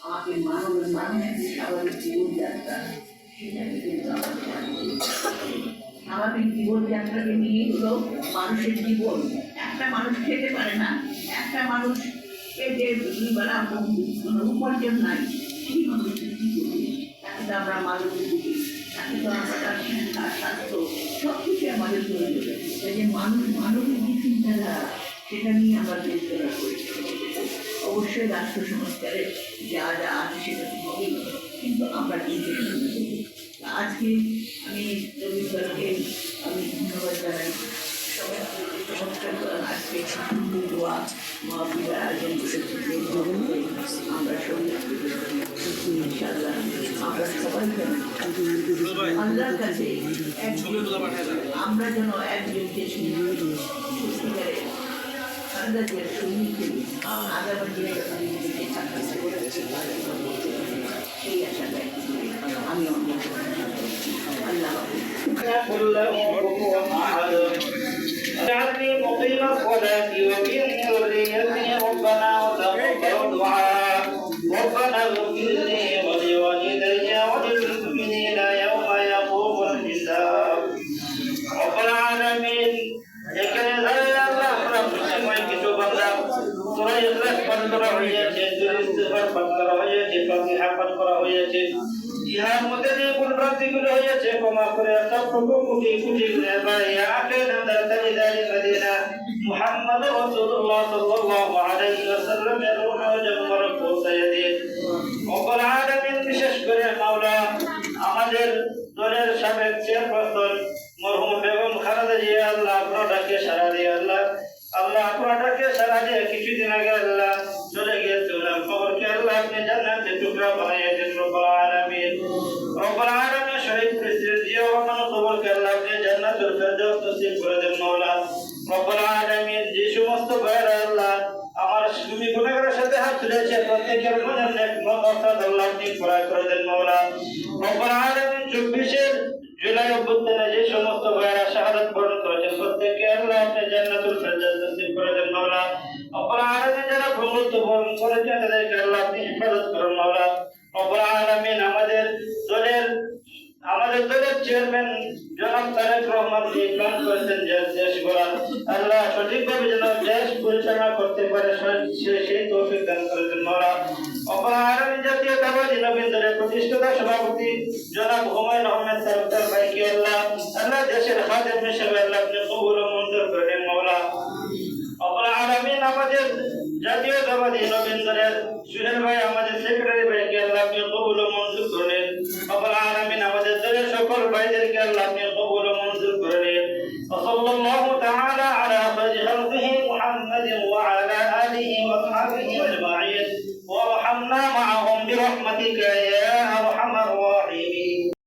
আমাকে মানুষের স্বাভাবিক জীবনযাত্রা সেটাকে কিন্তু স্বাভাবিক জীবনযাত্রাকে নিয়ে হলো মানুষের জীবন। একটা মানুষ খেতে পারে না, একটা মানুষ যে দুইবেলা উপার্জন নাই, সেই মানুষের কি করবে? তাকে তো আমরা মানবিক দিই, তাকে তো আমরা তার শিক্ষা স্বাস্থ্য সব কিছু আমাদের প্রয়োজন। তাই যে মানবিক যে চিন্তাধারা সেটা নিয়ে আমরা দেশ গড়া করেছি। অবশ্যই রাষ্ট্র সংস্কারে যা যা আছে সেটা তো হবেই, কিন্তু আমরা কিন্তু আজকে আমি রবিবারকে আমি ধন্যবাদ জানাই। সবাই চমৎকার আজকে দোয়া মহাপীর আয়োজন করেছে। আমরা সবাই ইনশাআল্লাহ আমরা সবাই যেন আল্লাহর কাছে আমরা যেন একজনকে সত্যিকারে আন্দাজের সৈনিককে আগামী দিনে সেই আশা ব্যক্ত করি। আমি আল্লাহ اجعلني مقيم الصلاة ومن ذريتي ربنا وتقبل دعاء ربنا اغفر لي ولوالدي وللمؤمنين يوم يقوم الحساب رب العالمين এখানে দাঁড়িয়ে আল্লাহ আমরা সময় কিছু বান্দা সূরা ইখলাস পাঠ করা হয়েছে, ইস্তিগফার পাঠ করা হয়েছে, ফাতিহা পাঠ করা হয়েছে। ইহার মধ্যে যে কোন ভ্রান্তিগুলো হয়েছে ক্ষমা করে সবটুকু কুটি কুটি ভাই আখের নামদার তালিদারি মদিনা মুহাম্মদ রাসূলুল্লাহ সাল্লাল্লাহু আলাইহি ওয়াসাল্লামের রূহ জমর পৌঁছায় দিন। রব্বুল আলামিন বিশেষ করে মাওলা আমাদের দলের সাবেক চেয়ারপারসন মরহুম বেগম খালেদা জিয়া আল্লাহ আপনাকে সারা দিয়ে আল্লাহ আপনাকে সারা দিয়ে কিছুদিন আগে আল্লাহ চলে গিয়েছে ওনার খবরকে আল্লাহ আপনি জান্নাতের টুকরা বানিয়ে দিন রব্বুল আলামিন। রব্বুল আলামিন শহীদ প্রেসিডেন্ট জিয়া রহমানের খবরকে আল্লাহ আপনি জান্নাতুল ফেরদাউস নসিব করে দেন মাওলা। রব্বুল আলামিন যে সমস্ত ভাইরা আল্লাহ আমার তুমি গুনাহগারের সাথে হাত তুলেছে প্রত্যেকের মনের নেক মকসদ আল্লাহ আপনি পুরা করে দেন মাওলা। রব্বুল আলামিন 24 জুলাই অভ্যুত্থানে যে সমস্ত ভাইরা শাহাদাত বরণ করেছেন প্রত্যেককে আল্লাহ আপনি জান্নাতুল ফেরদাউস নসিব করে দেন মাওলা। রব্বুল আলামিন যারা মৃত্যু বরণ করেছেন তাদেরকে আল্লাহ আপনি হেফাজত করুন মাওলা। রব্বুল আলামিন আমাদের দলের চেয়ারম্যান জনাব তারেক রহমান যে প্ল্যান করেছেন দেশ গড়া আল্লাহ সঠিকভাবে যেন দেশ পরিচালনা করতে পারে সেই তৌফিক দান করে দেন মাওলা। রব্বুল আলামিন জাতীয়তাবাদী নবীন দলের প্রতিষ্ঠাতা সভাপতি জনাব হুমায়ুন আহমেদ তালুকদার ভাইকে আল্লাহ দেশের খাদেম হিসেবে আল্লাহ আপনি কবুল ও মঞ্জুর করে নেন মাওলা। রব্বুল আলামিন আমাদের জাতীয়তাবাদী নবীন দলের সুহেল ভাই আমাদের সেক্রেটারি ভাইকে আল্লাহ আপনি কবুল ও মঞ্জুর করে নেন। রব্বুল আলামিন আমাদের দলের সকল ভাইদেরকে আল্লাহ আপনি কবুল ও মঞ্জুর করে নেন। সাল্লাল্লাহু তাআলা আলা খায়রি খালকিহি মুহাম্মাদিন ওয়া আলা আলিহি ওয়া সাহবিহি আজমাইন ওয়া রাহমনা মাআহুম বিরহমাতিকা ইয়া